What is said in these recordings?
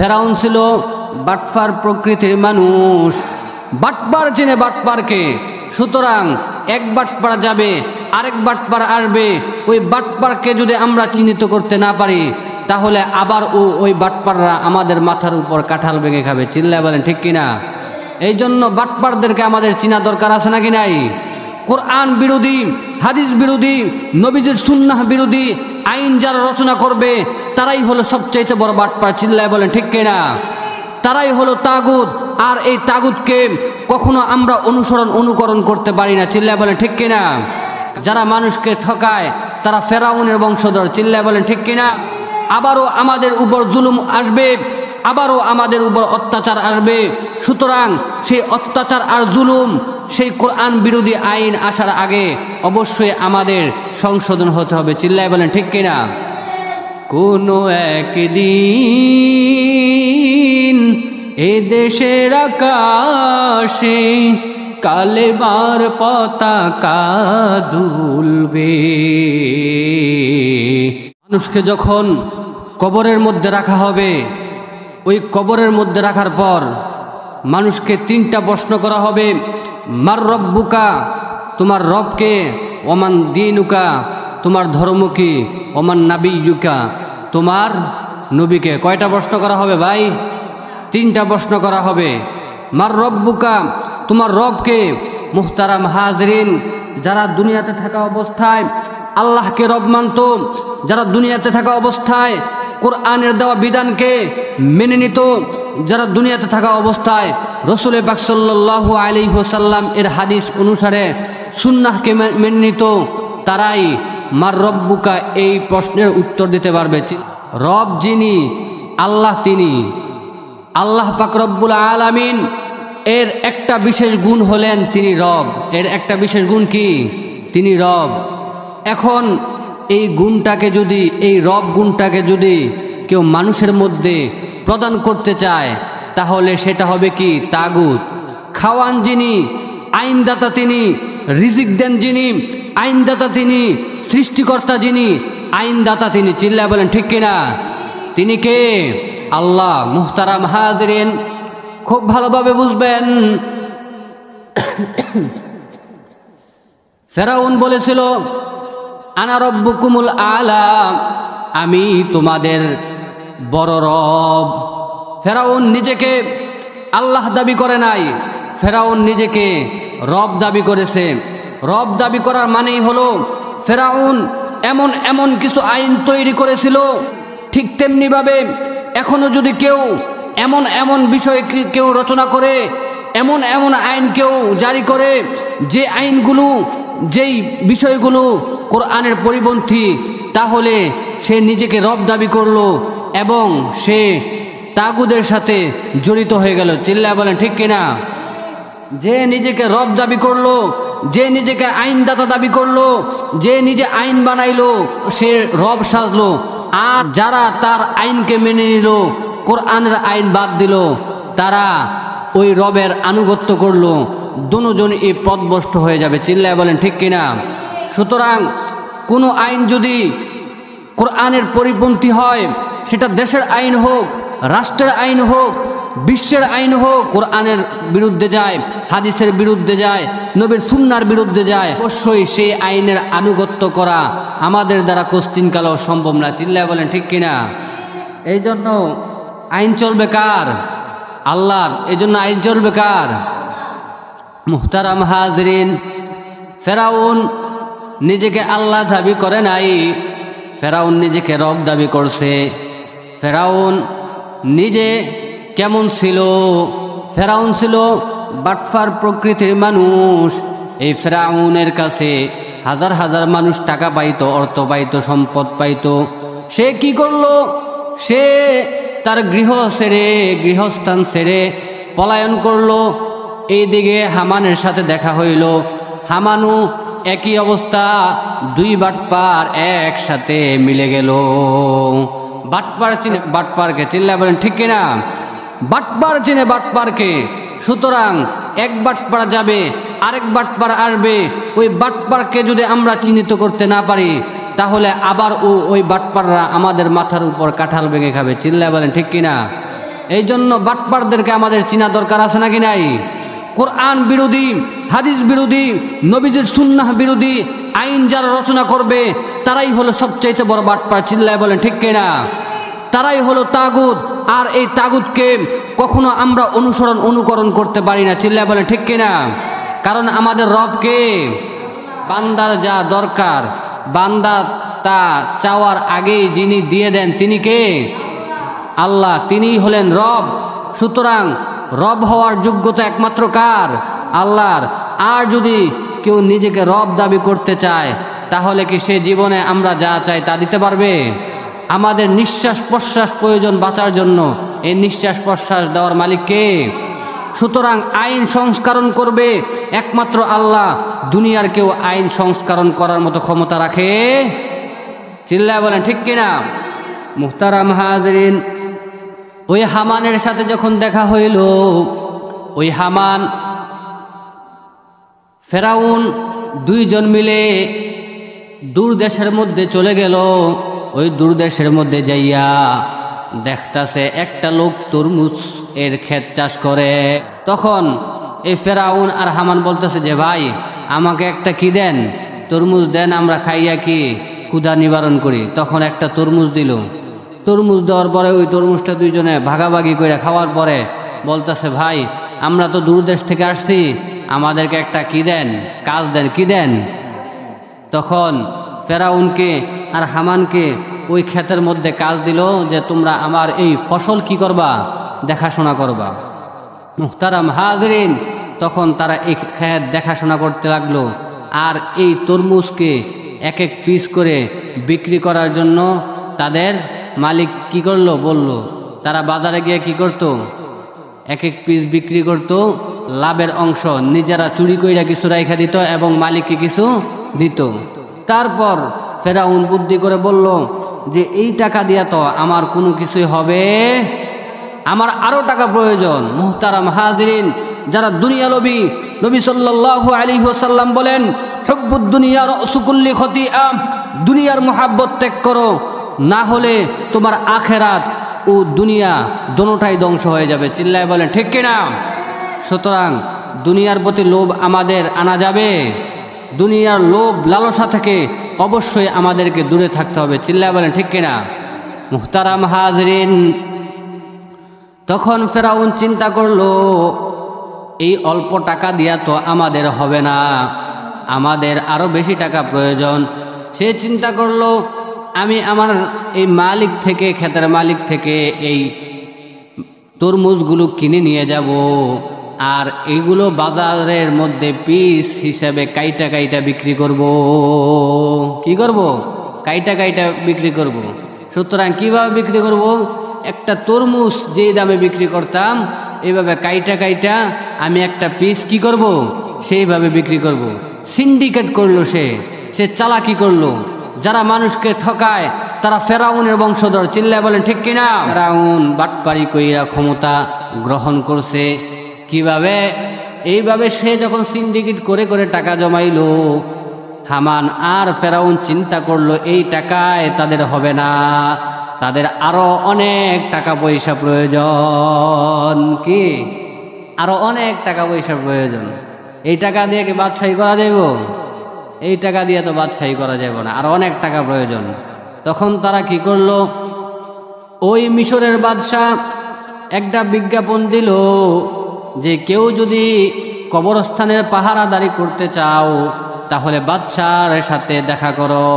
ফেরাউন ছিল বাটপার প্রকৃতির মানুষ। বাটপার চিনে বাটপারকে, সুতরাং এক বাটপার যাবে আরেক বাটপার আসবে। ওই বাটপারকে যদি আমরা চিহ্নিত করতে না পারি তাহলে আবার ওই বাটপাররা আমাদের মাথার উপর কাঁঠাল ভেঙে খাবে। চিল্লায় বলেন ঠিক কিনা? এই জন্য বাটপারদেরকে আমাদের চিনা দরকার আছে নাকি নাই? কোরআন বিরোধী, হাদিস বিরোধী, নবীজির সুন্নাহ বিরোধী আইন যারা রচনা করবে তারাই হলো সবচাইতে বড় বাটপার। চিল্লায় বলেন ঠিক কিনা? তারাই হলো তাগুত। আর এই তাগুতকে কখনো আমরা অনুকরণ করতে পারি না। চিল্লায় বলেন ঠিক কিনা? যারা মানুষকে ঠকায় তারা ফেরাউনের বংশধর। চিল্লায় বলেন ঠিক কিনা? আবারও আমাদের উপর জুলুম আসবে, আবারও আমাদের উপর অত্যাচার আসবে। সুতরাং সেই অত্যাচার আর জুলুম, সেই কোরআন বিরোধী আইন আসার আগে অবশ্যই আমাদের সংশোধন হতে হবে। চিল্লায় বলেন ঠিক কিনা? কোনো একদিন এ দেশের আকাশে কালেমার পতাকা দুলবে। মানুষকে যখন কবরের মধ্যে রাখা হবে, ওই কবরের মধ্যে রাখার পর মানুষকে তিনটা প্রশ্ন করা হবে। মার রব্বুকা, তোমার রবকে, ওমান দীনুকা, তোমার ধর্ম কি, ওমান নাবিয়ুকা, তোমার নবীকে। কয়টা প্রশ্ন করা হবে ভাই? তিনটা প্রশ্ন করা হবে। মার রব্বুকা, তোমার রবকে। মুহতারাম হাজরিন, যারা দুনিয়াতে থাকা অবস্থায় আল্লাহকে রব মানত, যারা দুনিয়াতে থাকা অবস্থায় কোরআনের দেওয়া বিধানকে মেনে নিত, যারা দুনিয়াতে থাকা অবস্থায় রসুল পাক সাল্লাল্লাহু আলাইহি ওয়াসাল্লাম এর হাদিস অনুসারে সুন্নাহকে মেনে নিত, তারাই মার রব্বুকা এই প্রশ্নের উত্তর দিতে পারবে। রব যিনি, আল্লাহ তিনি। আল্লাহ পাক রব্বুল আলামিন এর একটা বিশেষ গুণ হলেন তিনি রব। এর একটা বিশেষ গুণ কি? তিনি রব। এখন এই গুণটাকে যদি, এই রব গুণটাকে যদি কেউ মানুষের মধ্যে প্রদান করতে চায় তাহলে সেটা হবে কি? তাগুত। খাওয়ান যিনি, আইনদাতা তিনি, রিজিক দেন যিনি, আইনদাতা তিনি, সৃষ্টিকর্তা যিনি, আইনদাতা তিনি। চিল্লায় বলেন ঠিক কিনা? তিনি কে? আল্লাহ। মুহতারাম হাজরিন, খুব ভালোভাবে বুঝবেন। ফেরাউন বলেছিল আনা রব্বুকুমুল আলা, আমি তোমাদের বড় রব। ফেরাউন নিজেকে আল্লাহ দাবি করে নাই, ফেরাউন নিজেকে রব দাবি করেছে। রব দাবি করার মানেই হলো ফেরাউন এমন এমন কিছু আইন তৈরি করেছিল, ঠিক তেমনিভাবে এখনো যদি কেউ এমন এমন বিষয় কেউ রচনা করে, এমন এমন আইন কেউ জারি করে যে আইনগুলো, যেই বিষয়গুলো কোরআনের পরিপন্থী, তাহলে সে নিজেকে রব দাবি করলো এবং সে তাগুদের সাথে জড়িত হয়ে গেল। চিল্লায় বলেন ঠিক কিনা? যে নিজেকে রব দাবি করলো, যে নিজেকে আইনদাতা দাবি করলো, যে নিজে আইন বানাইলো, সে রব সাজলো। আর যারা তার আইনকে মেনে নিল, কোরআনের আইন বাদ দিল, তারা ওই রবের আনুগত্য করলো। দুজন এই পথভ্রষ্ট হয়ে যাবে। চিল্লায় বলেন ঠিক কিনা? সুতরাং কোনো আইন যদি কোরআনের পরিপন্থী হয়, সেটা দেশের আইন হোক, রাষ্ট্রের আইন হোক, বিশ্বের আইন হোক, কোরআনের বিরুদ্ধে যায়, হাদিসের বিরুদ্ধে যায়, নবীর সুন্নাহর বিরুদ্ধে যায়, অবশ্যই সেই আইনের আনুগত্য করা আমাদের দ্বারা কোশ্চিনকালেও সম্ভব না। চিল্লায় বলেন ঠিক কিনা? এই জন্য আইন চলবে কার? আল্লাহর। এই জন্য আইন চলবে কার? মুহতারাম হাজরিন, ফেরাউন নিজেকে আল্লাহ দাবি করে নাই, ফেরাউন নিজেকে রব দাবি করছে। ফেরাউন নিজে কেমন ছিল? ফেরাউন ছিল বাটপার প্রকৃতির মানুষ। এই ফেরাউনের কাছে হাজার হাজার মানুষ টাকা পাইতো, অর্থ পাইতো, সম্পদ পাইতো। সে কি করলো? সে তার গৃহস্থান ছেড়ে পলায়ন করলো। এইদিকে হামানের সাথে দেখা হইল। হামানু একই অবস্থা, দুই বাটপার একসাথে মিলে গেল। বাটপার চিনে বাটপারকে। চিল্লায় বলেন ঠিক কিনা? বাটপার চিনে বাটপারকে। সুতরাং এক বাটপার যাবে আরেক বাটপার আসবে। ওই বাটপারকে যদি আমরা চিহ্নিত করতে না পারি তাহলে আবার ওই বাটপাররা আমাদের মাথার উপর কাঁঠাল ভেঙে খাবে। চিল্লায় বলেন ঠিক কিনা? এই জন্য বাটপারদেরকে আমাদের চিনা দরকার আছে নাকি নাই? কোরআন বিরোধী, হাদিস বিরোধী, নবীজির সুন্নাহ বিরোধী আইন যারা রচনা করবে তারাই হলো সবচাইতে বড় বাটপার। চিল্লায় বলেন ঠিক কিনা? তারাই হলো তাগুত। আর এই তাগুতকে কখনো আমরা অনুকরণ করতে পারি না। চিল্লায় বলেন ঠিক কিনা? কারণ আমাদের রবকে, বান্দার যা দরকার বান্দা তা চাওয়ার আগেই যিনি দিয়ে দেন তিনি কে? আল্লাহ। তিনিই হলেন রব। সুতরাং রব হওয়ার যোগ্যতা একমাত্র কার? আল্লাহর। আর যদি কেউ নিজেকে রব দাবি করতে চায় তাহলে কি সে জীবনে আমরা যা চাই তা দিতে পারবে? আমাদের নিঃশ্বাস প্রশ্বাস প্রয়োজন বাঁচার জন্য। এই নিঃশ্বাস প্রশ্বাস দেওয়ার মালিক কে? সুতরাং আইন সংস্করণ করবে একমাত্র আল্লাহ। দুনিয়ার কেউ আইন সংস্করণ করার মতো ক্ষমতা রাখে? চিল্লায় বলেন ঠিক কিনা? মুহতারাম হাজরিন, ওই হামানের সাথে যখন দেখা হইল, ওই হামান ফেরাউন দুইজন মিলে দূর দেশের মধ্যে চলে গেল। ওই দূর দেশের মধ্যে যাইয়া দেখতাছে একটা লোক তরমুজ এর ক্ষেত চাষ করে। তখন এই ফেরাউন আর হামান বলতেছে যে ভাই আমাকে একটা কি দেন, তরমুজ দেন, আমরা খাইয়া কি ক্ষুধা নিবারণ করি। তখন একটা তরমুজ দিল। তরমুজ দেওয়ার পরে ওই তরমুজটা দুইজনে ভাগাভাগি করে খাওয়ার পরে বলতেছে ভাই আমরা তো দূর দেশ থেকে আসছি, আমাদেরকে একটা কি দেন, কাজ দেন, কি দেন। তখন ফেরাউনকে আর হামানকে ওই ক্ষেতের মধ্যে কাজ দিল যে তোমরা আমার এই ফসল কি করবা, দেখাশোনা করবা। মুহতারাম হাজরিন, তখন তারা এই ক্ষেত দেখাশোনা করতে লাগলো। আর এই তরমুজকে এক এক পিস করে বিক্রি করার জন্য তাদের মালিক কি করলো বলল, তারা বাজারে গিয়ে কি করত, এক এক পিস বিক্রি করত, লাভের অংশ নিজেরা চুরি কইরা কিছু রাইখা দিত এবং মালিককে কিছু দিত। তারপর ফেরাউন বুদ্ধি করে বলল যে এই টাকা দিয়া তো আমার কোনো কিছুই হবে, আমার আরো টাকা প্রয়োজন। মুহতারাম হাজরিন, যারা দুনিয়া লোভী, নবী সাল্লাল্লাহু আলাইহি ওয়াসাল্লাম বলেন হুব্বুদ দুনিয়া রাসু কুল্লি খতিআ, দুনিয়ার মুহাব্বত ত্যাগ করো, না হলে তোমার আখেরাত ও দুনিয়া দোনোটাই ধ্বংস হয়ে যাবে। চিল্লায় বলেন ঠিক কিনা? সুতরাং দুনিয়ার প্রতি লোভ আমাদের আনা যাবে? দুনিয়ার লোভ লালসা থেকে অবশ্যই আমাদেরকে দূরে থাকতে হবে। চিল্লায় বলেন ঠিক কিনা? মুহতারাম হাজরিন, তখন ফেরাউন চিন্তা করলো এই অল্প টাকা দিয়া তো আমাদের হবে না, আমাদের আরো বেশি টাকা প্রয়োজন। সে চিন্তা করলো আমি আমার এই মালিক থেকে, ক্ষেতের মালিক থেকে এই তরমুজগুলো কিনে নিয়ে যাব, আর এইগুলো বাজারের মধ্যে পিস হিসাবে কাইটা কাইটা বিক্রি করব। কি করব? কাইটা কাইটা বিক্রি করব। সুতরাং কিভাবে বিক্রি করব? একটা তরমুজ যেই দামে বিক্রি করতাম এইভাবে কাইটা কাইটা আমি একটা পিস কি করব, সেইভাবে বিক্রি করব। সিন্ডিকেট করলো সে চালাকি করলো। যারা মানুষকে ঠকায় তারা ফেরাউনের বংশধর। চিল্লায় বলেন ঠিক কিনা? ফেরাউন বাটপারি কইরা ক্ষমতা গ্রহণ করছে। কিভাবে? এইভাবে সে যখন সিন্ডিকেট করে করে টাকা জমাইলো, হামান আর ফেরাউন চিন্তা করলো এই টাকায় তাদের হবে না, তাদের আরো অনেক টাকা পয়সা প্রয়োজন। কি? আরো অনেক টাকা পয়সা প্রয়োজন। এই টাকা দিয়ে কি বাদশাহী করা যাইব? এই টাকা দিয়ে তো বাদশাহী করা যাব না, আরো অনেক টাকা প্রয়োজন। তখন তারা কি করলো, ওই মিশরের বাদশাহ একটা বিজ্ঞাপন দিল যে কেউ যদি কবরস্থানের পাহারাদারি করতে চাও তাহলে বাদশার সাথে দেখা করো।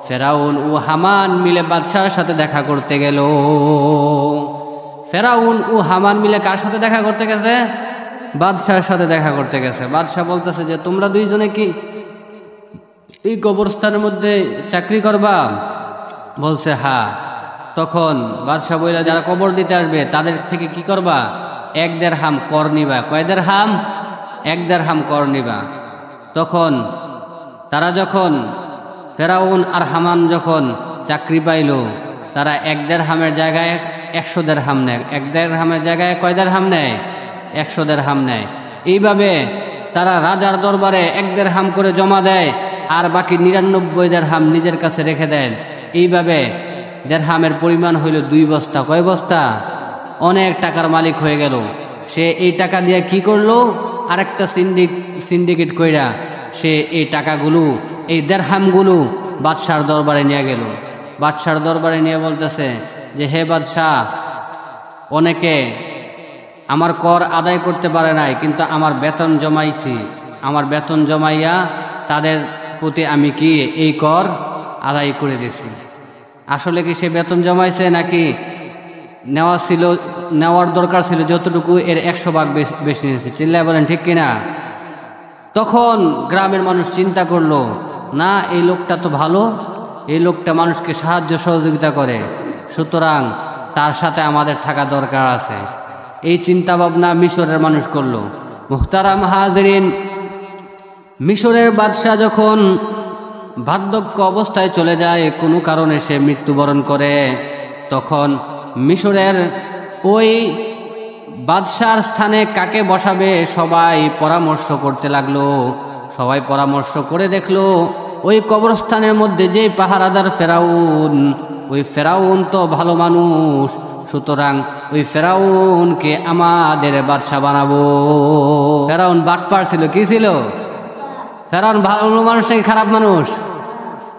ফেরাউন ও হামান মিলে বাদশার সাথে দেখা করতে গেল। ফেরাউন ও হামান মিলে কার সাথে দেখা করতে গেছে? বাদশার সাথে দেখা করতে গেছে। বাদশাহ বলতেছে যে তোমরা দুইজনে কি এই কবরস্থানের মধ্যে চাকরি করবা? বলছে হ্যাঁ। তখন বাদশাহ বইলা যারা কবর দিতে আসবে তাদের থেকে কি করবা? 1 দিরহাম কর নিবা। কয় দিরহাম? 1 দিরহাম কর নিবা। তখন তারা যখন ফেরাউন আর হামান যখন চাকরি পাইল, তারা 1 দিরহামের জায়গায় 100 দিরহাম নেয়। 1 দিরহামের জায়গায় কয় দিরহাম নেয়? 100 দিরহাম নেয়। এইভাবে তারা রাজার দরবারে 1 দিরহাম করে জমা দেয় আর বাকি 99 দিরহাম নিজের কাছে রেখে দেন। এইভাবে দিরহামের পরিমাণ হইল 2 বস্তা। কয় বস্তা? অনেক টাকার মালিক হয়ে গেল। সে এই টাকা দিয়ে কি করলো, আরেকটা সিন্ডিকেট কইরা সে এই টাকাগুলো, এই দেরহামগুলো বাদশার দরবারে নিয়ে গেল। বাদশার দরবারে নিয়ে বলতেছে যে হে বাদশাহ, অনেকে আমার কর আদায় করতে পারে নাই, কিন্তু আমার বেতন জমাইছি, আমার বেতন জমাইয়া তাদের প্রতি আমি কি এই কর আদায় করে দিছি। আসলে কি সে বেতন জমাইছে নাকি নেওয়ার দরকার ছিল যতটুকু এর 100 ভাগ বেশি নিয়েছে? চিল্লায় বলেন ঠিক কিনা? তখন গ্রামের মানুষ চিন্তা করলো, না এই লোকটা তো ভালো, এই লোকটা মানুষকে সাহায্য সহযোগিতা করে, সুতরাং তার সাথে আমাদের থাকা দরকার আছে। এই চিন্তা ভাবনা মিশরের মানুষ করলো। মুহতারাম হাজরিন, মিশরের বাদশাহ যখন বার্ধক্য অবস্থায় চলে যায়, কোনো কারণে সে মৃত্যুবরণ করে, তখন মিশরের ওই বাদশার স্থানে কাকে বসাবে সবাই পরামর্শ করতে লাগলো। সবাই পরামর্শ করে দেখলো ওই কবরস্থানের মধ্যে যে পাহারাদার ফেরাউন, ওই ফেরাউন তো ভালো মানুষ, সুতরাং ওই ফেরাউনকে আমাদের বাদশা বানাবো। ফেরাউন বাটপার ছিল, কি ছিল? ফেরাউন ভালো মানুষ নাকি খারাপ মানুষ?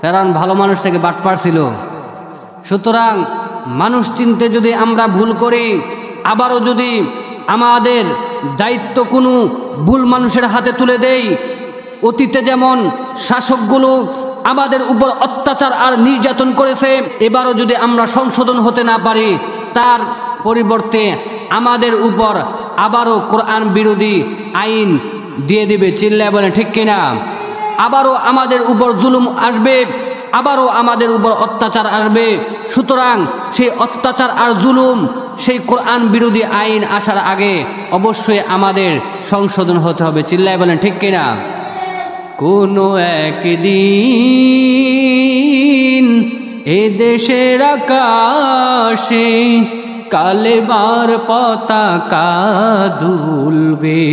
ফেরাউন ভালো মানুষ থেকে বাটপার ছিল। সুতরাং মানুষ চিনতে যদি আমরা ভুল করি, আবারও যদি আমাদের দায়িত্ব কোনো ভুল মানুষের হাতে তুলে দেই, অতীতে যেমন শাসকগুলো আমাদের উপর অত্যাচার আর নির্যাতন করেছে, এবারও যদি আমরা সংশোধন হতে না পারি, তার পরিবর্তে আমাদের উপর আবারও কোরআন বিরোধী আইন দিয়ে দিবে। চিল্লায় বলেন ঠিক কিনা? আবারও আমাদের উপর জুলুম আসবে, আবারও আমাদের উপর অত্যাচার আসবে। সুতরাং সেই অত্যাচার আর জুলুম, সেই কোরআন বিরোধী আইন আসার আগে অবশ্যই আমাদের সংশোধন হতে হবে। চিল্লায় বলেন ঠিক কিনা? কোনো একদিন এ দেশের আকাশে কালেমার পতাকা দুলবে।